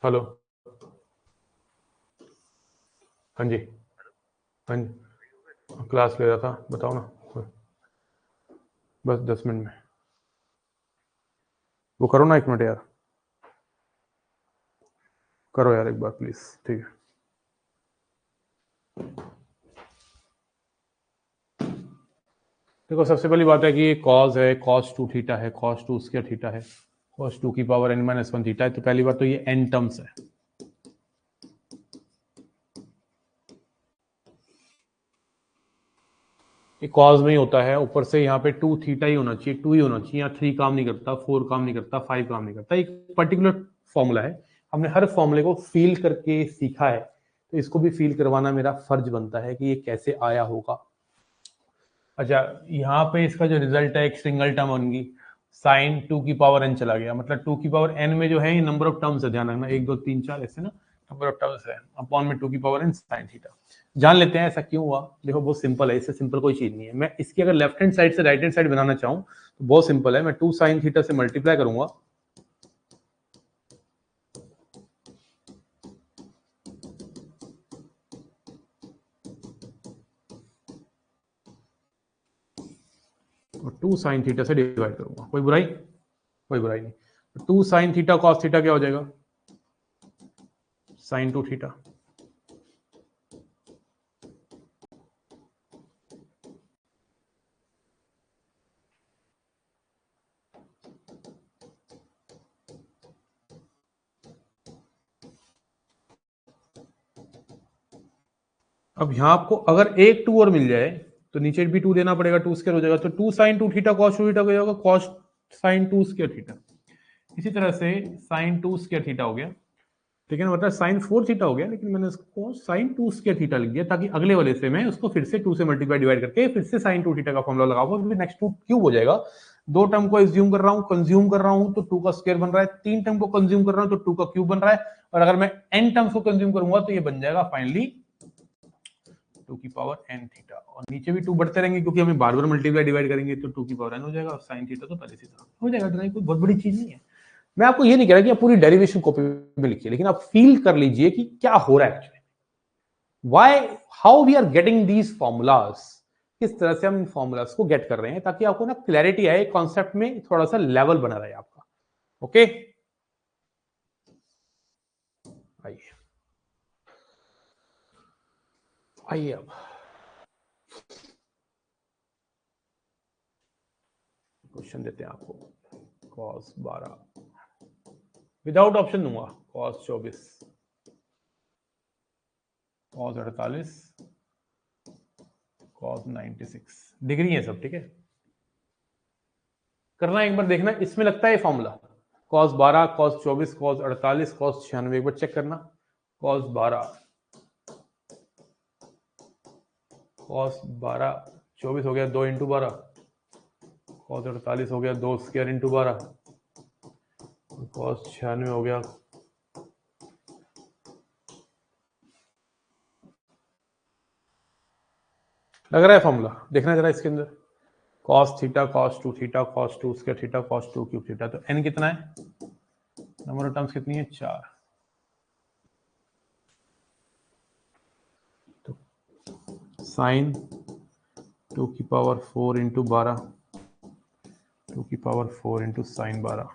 S1: हेलो, हाँ जी, हाँ जी, क्लास ले रहा था, बताओ ना, बस 10 मिनट में वो करो ना, 1 मिनट यार, करो यार एक बार प्लीज, ठीक है। देखो, सबसे पहली बात है कि ये कॉज है, cos 2 थीटा है, cos 2 स्क्वायर थीटा है, cos 2 की पावर n-1 थीटा है, तो पहली बात तो ये n टर्म्स है। ये कॉज में ही होता है, ऊपर से यहाँ पे 2 थीटा ही होना चाहिए, 2 ही होना चाहिए, यहाँ 3 काम नहीं करता, 4 काम नहीं करता, 5 काम नहीं करता। एक पर्टिकुलर फॉर्मूला है, हमने हर फॉर्मूले को फील करके सीखा है, तो इसको भी फील करवाना मेरा फर्ज बनता है कि ये कैसे आया होगा। अच्छा, यहाँ पे इसका जो रिजल्ट है, एक सिंगल टर्म होंगी, साइन 2 की पावर n चला गया, मतलब 2 की पावर n में जो है ये नंबर ऑफ टर्म्स है, ध्यान रखना, 1 2 3 4 ऐसे ना नंबर ऑफ टर्म्स है, अपॉन में 2 की पावर n साइन थीटा। जान लेते हैं ऐसा क्यों हुआ। देखो, बहुत सिंपल है, इससे सिंपल कोई चीज नहीं है। मैं इसकी अगर लेफ्ट हैंड साइड से राइट हैंड साइड बनाना चाहूँ तो बहुत सिंपल है, मैं 2 साइन थीटा से मल्टीप्लाई करूंगा, और 2 साइन थीटा से डिवाइड करूंगा, कोई बुराई, कोई बुराई नहीं। 2 साइन थीटा कॉस थीटा क्या हो जाएगा, साइन 2 थीटा। अब यहाँ आपको अगर एक 2 और मिल जाए तो नीचे भी 2 देना पड़ेगा, 2 स्क्वायर हो जाएगा, तो 2 साइन 2 थीटा कॉस 2 थीटा हो जाएगा, कॉस साइन 2 स्क्वायर थीटा। इसी तरह से साइन 2 स्क्वायर थीटा हो गया, ठीक है ना, मतलब साइन 4 थीटा हो गया, लेकिन मैंने इसको साइन 2 स्क्वायर थीटा लिख दिया ताकि अगले वाले से मैं उसको फिर से 2 से मल्टीप्लाई डिवाइड करके फिर से साइन 2 थीटा का फॉर्मूला लगाऊंगा, फिर नेक्स्ट 2 क्यूब हो जाएगा। 2 टर्म को एज्यूम कर रहा हूं, कंज्यूम कर रहा हूं, तो 2 का स्क्वायर बन रहा है, 3 टर्म को कंज्यूम कर रहा हूं तो 2 का क्यूब बन रहा है, और अगर मैं n टर्म्स को कंज्यूम करूंगा तो ये बन जाएगा फाइनली 2 की पावर n थीटा, और नीचे भी 2 बढ़ते रहेंगे क्योंकि हमें बार बार मल्टीप्लाई डिवाइड करेंगे, तो 2 की पावर n हो जाएगा, और साइन थीटा तो पहले से था, हो जाएगा, कोई बहुत बड़ी चीज नहीं है। मैं आपको ये नहीं कह रहा कि आप पूरी डेरिवेशन कॉपी में लिखिए, लेकिन आप फील कर लीजिए कि क्या हो रहा है actually, why, how we are getting these formulas, किस तरह से हम इन फॉर्मूलाज को गेट कर रहे हैं, ताकि आपको ना क्लैरिटी आए कॉन्सेप्ट में, थोड़ा सा लेवल बना रहे आपका। ओके, आइए आइए, अब क्वेश्चन देते हैं आपको। cos 12 विदाउट ऑप्शन दूंगा, cos 24, cos 48, cos 96 डिग्री है सब, ठीक है। करना एक बार, देखना इसमें लगता है formula, cos 12, cos 24, cos 48, cos 96, एक बार चेक करना। cos 12, cos 12 24 हो गया 2 इंटू 12, cos 48 हो गया 2 स्क्वायर इंटू 12, cos 96 हो गया, लग रहा है फॉर्मूला, देखना जरा इसके अंदर, cos theta cos 2 theta cos 2 square theta cos 2 cube theta, तो n कितना है, नंबर ऑफ टर्म्स कितनी है, 4, तो साइन 2 की पावर 4 इंटू 12, 2 की पावर 4 इंटू साइन 12,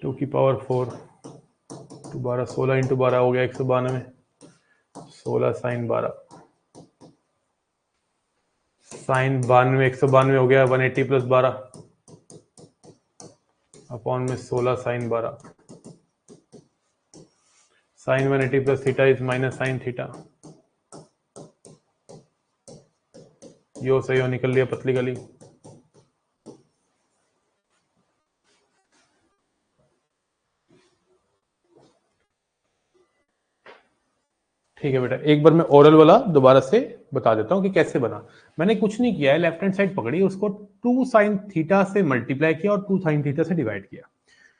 S1: 2 की पावर 4 टू 12, 16 इंटू 12 हो गया 192, 16 साइन 12, साइन 92 192 हो गया 180 प्लस 12, अब अपॉन में 16 sine 12 sine 180 plus theta is minus sine theta. यो सही हो निकल लिया पतली गली। ठीक है बेटा, एक बार मैं ओरल वाला दोबारा से बता देता हूं कि कैसे बना। मैंने कुछ नहीं किया है, लेफ्ट हैंड साइड पकड़ी, उसको 2 साइन थीटा से मल्टीप्लाई किया और 2 साइन थीटा से डिवाइड किया।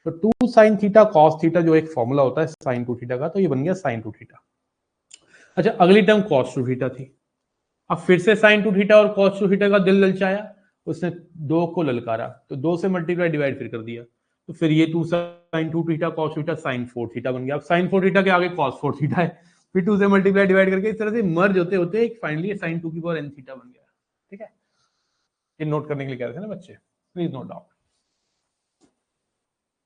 S1: तो 2 साइन थीटा कॉस थीटा जो एक फॉर्मूला होता है साइन 2 थीटा का, तो ये बन गया साइन 2 थीटा। अच्छा, अगली टर्म कॉस 2 थीटा थी। अब फिर से साइन 2 थीटा और कॉस 2 थीटा का दिल ललचाया, उसने 2 को ललकारा, तो 2 से मल्टीप्लाई डिवाइड फिर कर दिया। तो फिर ये 2 sine 2 theta cos theta sine 4 theta बन गया। अब साइन 4 थीटा के आगे कॉस 4 थीटा है, फिर 2 से मल्टीप्लाई डिवाइड करके इस तरह से मर्ज होते होते फाइनली साइन 2 की पावर n थीटा बन गया। ठीक है, ये नोट करने के लिए कह रहे थे ना बच्चे, प्लीज नोट डाउन।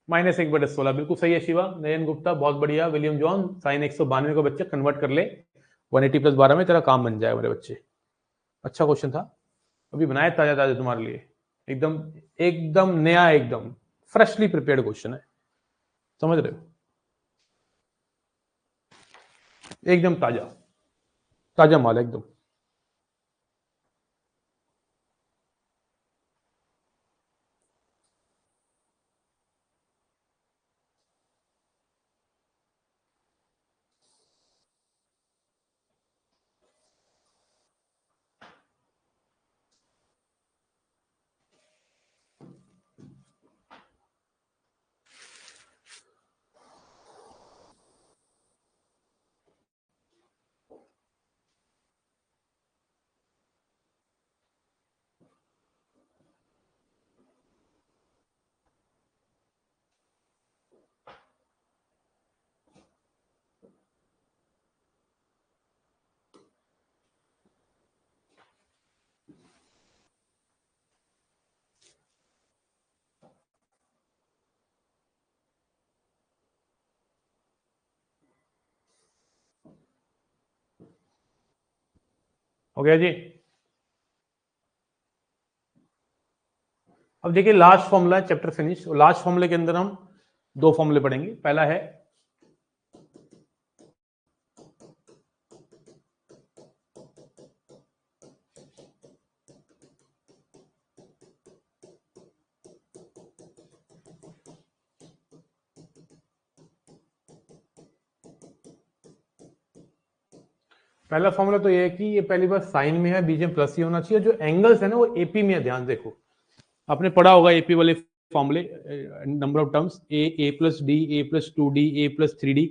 S1: -1/16 बिल्कुल सही है शिवा। नयन गुप्ता बहुत बढ़िया। विलियम जॉन साइन 192 को बच्चे कन्वर्ट कर ले 180 + 12 में, तेरा काम बन जाए मेरे बच्चे। अच्छा क्वेश्चन था, अभी बनाया ताजा ताजा तुम्हारे लिए, एकदम एकदम नया, एकदम फ्रेशली प्रिपेयर्ड क्वेश्चन है, समझ रहे हो, एकदम ताजा ताजा माल है एकदम। हो गया जी। अब देखिए last formula chapter finish. Last फॉर्मूले के अंदर हम 2 फॉर्मूले पढ़ेंगे। पहला है पहला फॉर्मूला तो ये है कि ये पहली बार साइन में है, बीच में प्लस ही होना चाहिए। जो एंगल्स है ना वो एपी में है, ध्यान देखो, आपने पढ़ा होगा एपी वाले फॉर्मूले, number of terms A plus D, A plus 2d, A plus 3d,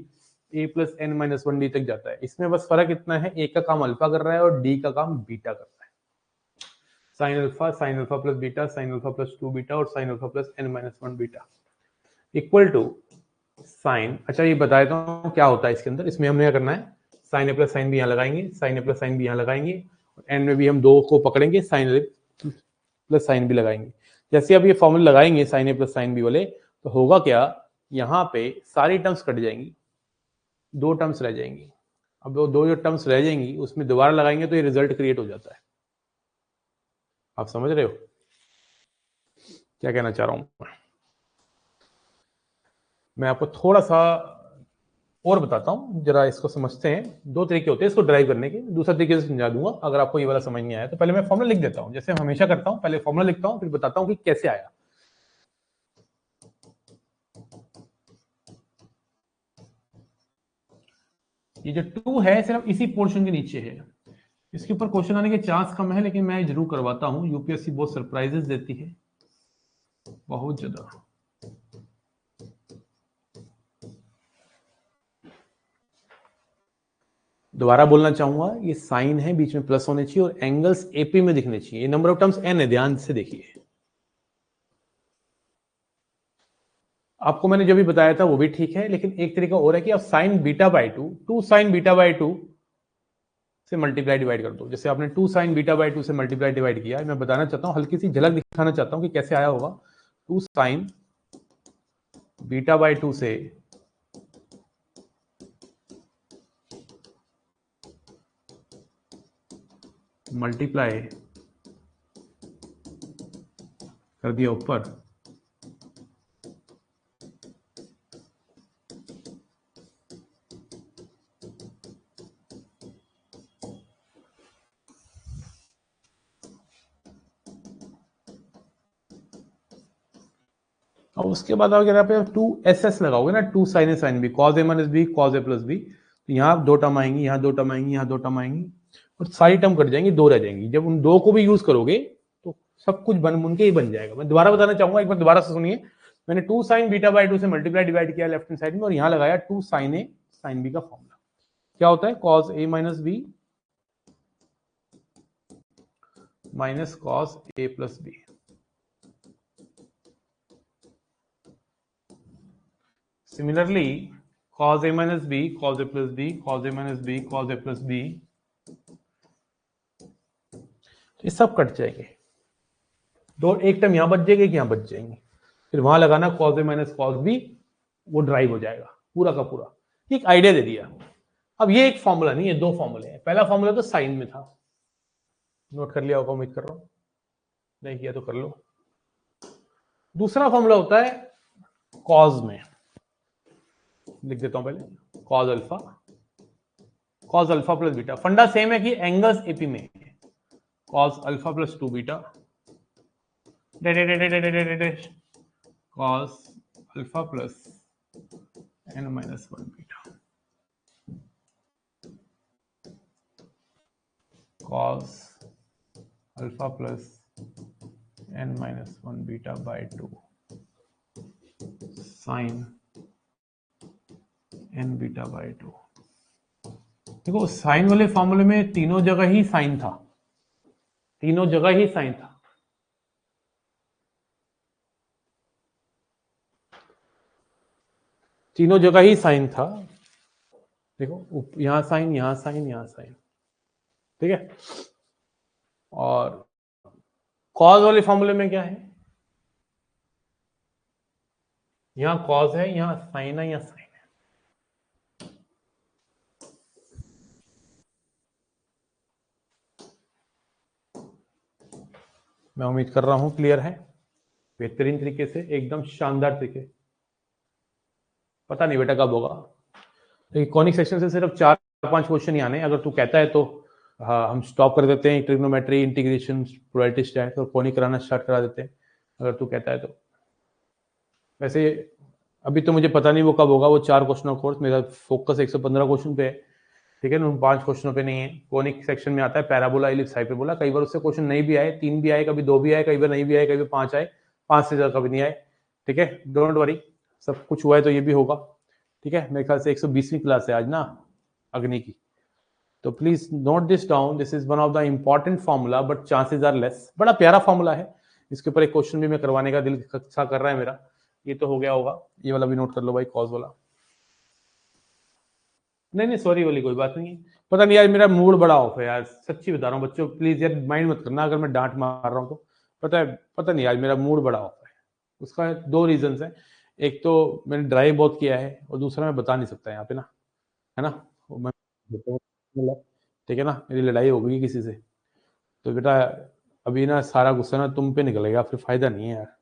S1: A plus n-1d तक जाता है। इसमें बस फर्क इतना है, ए का काम अल्फा कर रहा है और डी का काम बीटा कर रहा है। Sine alpha plus beta, sine alpha plus 2 beta और sine alpha plus n-1 beta equal to sine. अच्छा ये बता देता हूँ क्या होता है इसके अंदर। इसमें हमने क्या करना है, sign A plus sine B यहाँ लगाएंगे, sign A plus sine B यहाँ लगाएंगे, एन में भी हम 2 को पकड़ेंगे, sign A plus sine B लगाएंगे। जैसे अब ये फॉर्मूले लगाएंगे sign A plus sine B वाले, तो होगा क्या, यहाँ पे सारी टर्म्स कट जाएंगी, 2 टर्म्स रह जाएंगी। अब वो 2 जो टर्म्स रह जाएंगी उसमें दोबारा लगाएंगे तो ये रिजल्ट क्रिएट हो जाता है। आप समझ रहे हो क्या कहना चाह रहा हूं मैं आपको थोड़ा सा और बताता हूं, जरा इसको समझते हैं। 2 तरीके होते हैं इसको ड्राइव करने के, दूसरा तरीके से समझा दूंगा अगर आपको ये वाला समझ नहीं आया तो। पहले मैं फॉर्मूला लिख देता हूं, जैसे मैं हमेशा करता हूं, पहले फॉर्मूला लिखता हूं फिर बताता हूं कि कैसे आया। ये जो 2 है सिर्फ इसी पोर्शन के नीचे है, इसके ऊपर क्वेश्चन आने के चांस कम है, लेकिन मैं जरूर करवाता हूं। यूपीएससी बहुत सरप्राइजेस देती है, बहुत ज्यादा। दोबारा बोलना चाहूंगा, ये साइन है, बीच में प्लस होने चाहिए और एंगल्स एपी में दिखने चाहिए। ये नंबर ऑफ टर्म्स एन है, ध्यान से देखिए। आपको मैंने जो भी बताया था वो भी ठीक है, लेकिन एक तरीका और है कि आप sign beta by 2 sign beta by 2 से मल्टीप्लाई डिवाइड कर दो। जैसे आपने 2 साइन बीटा बाई 2 से मल्टीप्लाई डिवाइड किया, मैं बताना चाहता हूं, हल्की सी झलक दिखाना चाहता हूं कि कैसे आया होगा। 2 साइन बीटा बाई 2 से मल्टीप्लाई कर दिया ऊपर, और उसके बाद अगर आप 2ss लगाओगे ना, 2 sin a sin b cos a minus b cos a plus b, तो यहाँ 2 टर्म आएंगी, यहाँ 2 टर्म आएंगी, यहाँ 2 टर्म आएंगी और सारी टर्म कट जाएंगी, 2 रह जाएंगी। जब उन 2 को भी यूज करोगे तो सब कुछ बन बुन के ही बन जाएगा। मैं दोबारा बताना चाहूंगा, एक बार दोबारा से सुनिए। मैंने 2 sin बीटा बाई 2 से मल्टीप्लाई डिवाइड किया लेफ्ट हैंड साइड में और यहाँ लगाया 2 sin a sin b का फॉर्मूला। क्या होता है? cos a minus b minus cos a plus b। Similarly, cos a minus b cos a plus b cos a minus b cos a plus b, ये सब cut जाएंगे। दो एक term यहां बच जाएगी, एक यहां बच जाएंगे, फिर वहां लगाना cos a minus cos b, वो ड्राइव हो जाएगा पूरा का पूरा। एक आइडिया दे दिया। अब ये एक फॉर्मूला नहीं है, 2 फॉर्मूले हैं। पहला फॉर्मूला तो साइन में था, नोट कर लिया होगा उम्मीद कर रहा हूं, नहीं किया तो कर लो। दूसरा फॉर्मूला होता है कॉज में, लिख देता हूं पहले, कॉज अल्फा प्लस बीटा। फंडा सेम है कि एंगल्स एपी में, cos alpha plus 2 beta cos alpha plus n minus 1 beta cos alpha plus n minus 1 beta by 2 sine n beta by 2। देखो साइन वाले फॉर्मूले में तीनों जगह ही साइन था, तीनों जगह ही साइन था। तीनों जगह ही साइन था। देखो यहां साइन, यहां साइन, यहां साइन, ठीक है। और कॉज वाले फॉर्मूले में क्या है? यहां कॉज है, यहां साइन है, यहां साइन है। मैं उम्मीद कर रहा हूं क्लियर है, बेहतरीन तरीके से, एकदम शानदार तरीके। पता नहीं बेटा कब होगा, लेकिन कॉनिक सेक्शन से सिर्फ 4-5 क्वेश्चन ही आने। अगर तू कहता है तो हाँ, हम स्टॉप कर देते हैं, ट्रिग्नोमेट्री, इंटीग्रेशन, प्रोबेबिलिटी स्टैट्स और कॉनिक कराना स्टार्ट करा देते हैं, अगर तू कहता है तो। वैसे अभी तो मुझे पता नहीं वो कब होगा, वो 4 क्वेश्चन का कोर्स, मेरा फोकस 115 क्वेश्चन पे है, ठीक है ना, उन 5 क्वेश्चनों पे नहीं है। कॉनिक सेक्शन में आता है पैराबोला, इलिप्स, हाइपरबोला। कई बार उससे क्वेश्चन नहीं भी आए, 3 भी आए, कभी 2 भी आए, कई बार नहीं भी आए, कभी 5 आए, 5 से ज्यादा कभी नहीं आए, ठीक है। डोंट वरी, सब कुछ हुआ है तो ये भी होगा, ठीक है। मेरे ख्याल से 120वीं क्लास है आज ना अग्नि की, तो please note this down. This is one of the important formula but chances are less. बड़ा प्यारा फॉर्मूला है, इसके ऊपर एक क्वेश्चन भी मैं करवाने का दिल अच्छा कर रहा है मेरा। ये तो हो गया होगा, ये वाला भी नोट कर लो भाई, कॉज वाला। नहीं नहीं सॉरी वाली कोई बात नहीं है। पता नहीं यार मेरा मूड बड़ा ऑफ है यार, सच्ची बता रहा हूँ बच्चों, प्लीज यार माइंड मत करना अगर मैं डांट मार रहा हूँ तो। पता नहीं यार मेरा मूड बड़ा ऑफ है। उसका 2 रीजन है, एक तो मैंने ड्राइव बहुत किया है और दूसरा मैं बता नहीं सकता यहाँ पे ना, है ना। मैं ठीक है ना, मेरी लड़ाई हो गई किसी से, तो बेटा अभी ना सारा गुस्सा ना तुम पे निकलेगा, फिर फायदा नहीं है यार।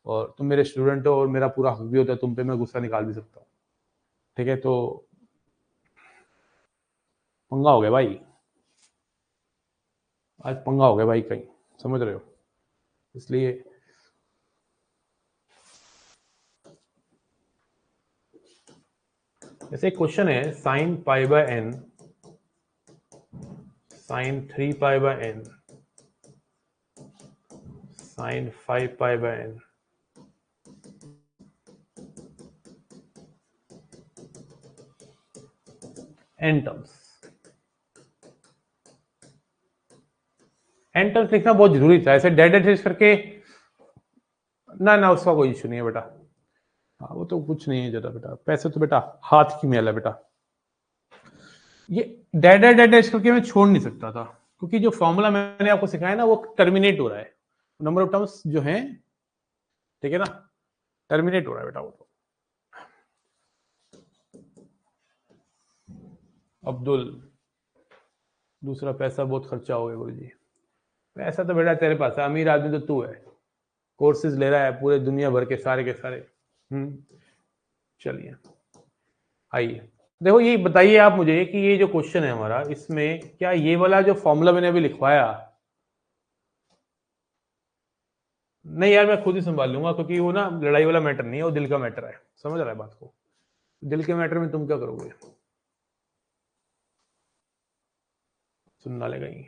S1: और तुम मेरे स्टूडेंट हो और मेरा पूरा हक भी होता है तुम पे, मैं गुस्सा निकाल भी सकता हूँ, ठीक है। तो पंगा हो गया भाई, आज पंगा हो गया भाई कहीं, समझ रहे हो, इसलिए जैसे क्वेश्चन है sine pi by n, sine 3 pi by n, sine 5 pi by n, n terms. N terms लिखना बहुत जरूरी था, ऐसे डेड एडजस्ट करके ना उसका कोई इशू नहीं है बेटा। हाँ वो तो कुछ नहीं है ज्यादा बेटा, पैसे तो बेटा हाथ की मैल है बेटा। ये डेड एडजस्ट करके मैं छोड़ नहीं सकता था, क्योंकि जो फॉर्मूला मैंने आपको सिखाया ना वो टर्मिनेट हो रहा है, नंबर ऑफ टर्म्स जो हैं, ठीक है ना, टर्मिनेट हो रहा है बेटा वो तो। अब्दुल, दूसरा पैसा बहुत खर्चा हो गया गुरु जी। पैसा तो बेटा तेरे पास है, अमीर आदमी तो तू है, कोर्सेज ले रहा है पूरे दुनिया भर के सारे। चलिए आइए, देखो ये बताइए आप मुझे कि ये जो क्वेश्चन है हमारा, इसमें क्या ये वाला जो फॉर्मूला मैंने अभी लिखवाया, नहीं यार, मैं खुद ही संभाल लूंगा, क्योंकि वो ना लड़ाई वाला मैटर नहीं है, वो दिल का मैटर है। समझ रहा है बात को? दिल के मैटर में तुम क्या करोगे? सुनना लेगा ही।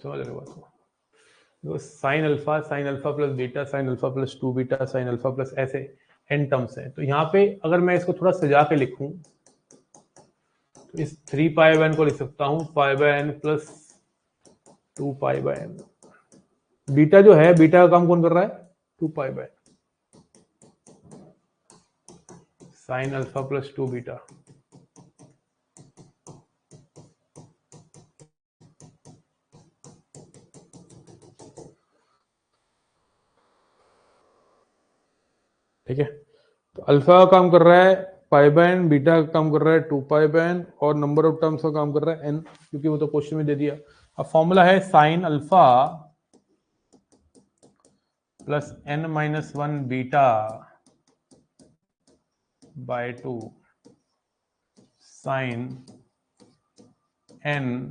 S1: समझ रहे हो बात को? तो sign alpha plus beta, sine alpha plus 2 beta, sine alpha plus, ऐसे एन टर्म्स हैं। तो यहाँ पे अगर मैं इसको थोड़ा सजा के लिखूं तो इस 3 पाई बाय एन को लिख सकता हूं pi by n plus 2 pi by n. Beta जो है, बीटा का काम कौन कर रहा है? 2 pi by sine alpha plus 2 beta. ठीक है, तो अल्फा का काम कर रहा है पाई बाय एन, बीटा का काम कर रहा है 2 पाई बाय एन, और नंबर ऑफ टर्म्स का काम कर रहा है एन, क्योंकि वो तो क्वेश्चन में दे दिया। अब फॉर्मूला है sine alpha plus n minus 1 beta by 2 sine n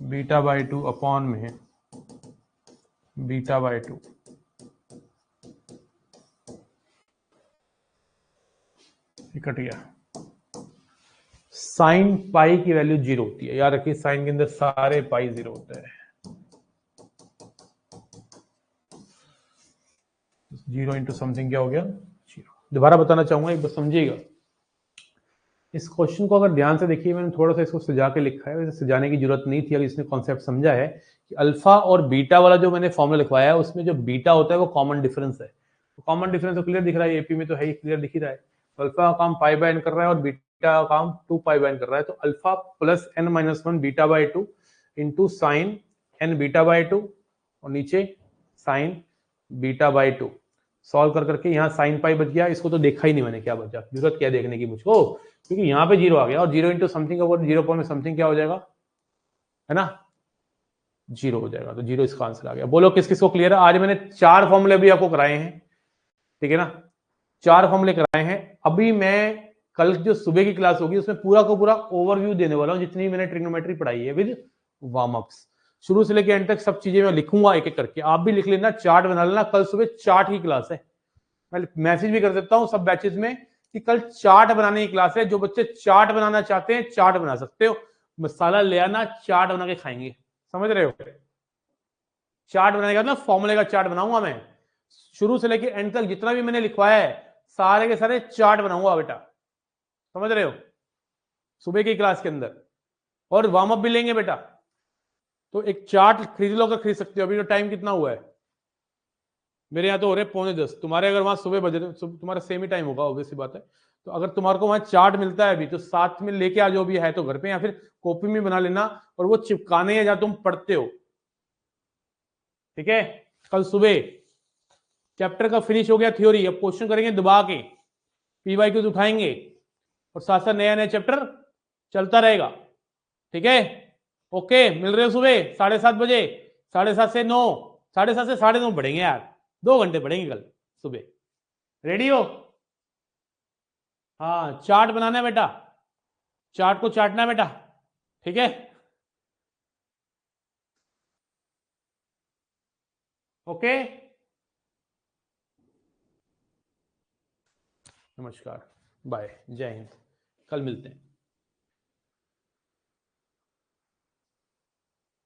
S1: beta by 2 upon में बीटा बाय 2। कट गया। साइन पाई की वैल्यू 0 होती है, याद रखिए, साइन के अंदर सारे पाई 0 होते हैं। 0 इंटू समथिंग क्या हो गया? 0। दोबारा बताना चाहूंगा, एक बार समझिएगा इस क्वेश्चन को। अगर ध्यान से देखिए, मैंने थोड़ा सा इसको सजा के लिखा है, वैसे सजाने की जरूरत नहीं थी अगर इसने कॉन्सेप्ट समझा है कि अल्फा और बीटा वाला जो मैंने फॉर्मूला लिखवाया है उसमें जो बीटा होता है वो कॉमन डिफरेंस है। तो कॉमन डिफरेंस तो क्लियर दिख रहा है, एपी में तो है ही, क्लियर दिख ही रहा है। तो अल्फा का काम पाई बाय एन कर रहा है और बीटा का काम 2 पाई बाय एन कर रहा है। तो alpha plus n minus 1 beta by 2 into sine n beta by 2 और नीचे साइन बीटा बाय 2। सॉल्व कर करके यहाँ साइन पाई बच गया, इसको तो देखा ही नहीं मैंने, क्या बचा, जरूरत क्या देखने की मुझको, क्योंकि यहाँ पे 0 आ गया, और 0 इंटू समथिंग का 0 पॉइंट समथिंग क्या हो जाएगा, है ना, 0 हो जाएगा। तो 0 इसका आंसर आ गया। बोलो किस किस को क्लियर है? आज मैंने 4 फॉर्मूले भी आपको कराए हैं, ठीक है ना, 4 फॉर्मूले कराए हैं। अभी मैं कल जो सुबह की क्लास होगी उसमें पूरा को पूरा ओवरव्यू देने वाला हूं, जितनी मैंने ट्रिग्नोमेट्री पढ़ाई है विद वार्म अप्स, शुरू से लेकर एंड तक सब चीजें मैं लिखूंगा एक एक करके। आप भी लिख लेना, चार्ट बना लेना, कल सुबह चार्ट की क्लास है। मैं मैसेज भी कर सकता हूं सब बैचेस में कि कल चार्ट बनाने की क्लास है, जो बच्चे चार्ट बनाना चाहते हैं चार्ट बना सकते हो, मसाला ले आना, चार्ट बना के खाएंगे। समझ रहे हो? चार्ट बनाने का ना फॉर्मूले का चार्ट बनाऊंगा मैं, शुरू से लेकर एंड तक जितना भी मैंने लिखवाया है सारे के सारे चार्ट बनाऊंगा बेटा। समझ रहे हो? सुबह की क्लास के अंदर, और वार्म अप भी लेंगे बेटा। तो एक चार्ट खरीद लो, अगर खरीद सकते हो। अभी तो टाइम कितना हुआ है? मेरे यहाँ तो हो रहे 9:45, तुम्हारे अगर वहां सुबह बज रहे, तुम्हारा सेम ही टाइम होगा, ऑब्वियसली बात है। तो अगर तुम्हारे को वहां चार्ट मिलता है अभी, तो साथ में लेके आ जाओ, भी है तो घर पे, या फिर कॉपी में बना लेना, और वो चिपकाने हैं जहां तुम पढ़ते हो। ठीक है, कल सुबह चैप्टर का फिनिश हो गया थ्योरी, अब क्वेश्चन करेंगे दबा के, पीवाईक्यूज उठाएंगे, और साथ साथ नया नया चैप्टर चलता रहेगा। ठीक है, ओके, मिल रहे हो सुबह 7:30 बजे, 7:30 से 9, 7:30 से 9:30 पढ़ेंगे यार, 2 घंटे पढ़ेंगे कल सुबह। रेडी हो? हाँ, चार्ट बनाना है बेटा, चार्ट को चाटना है बेटा। ठीक है, ओके, नमस्कार, बाय, जय हिंद, कल मिलते हैं।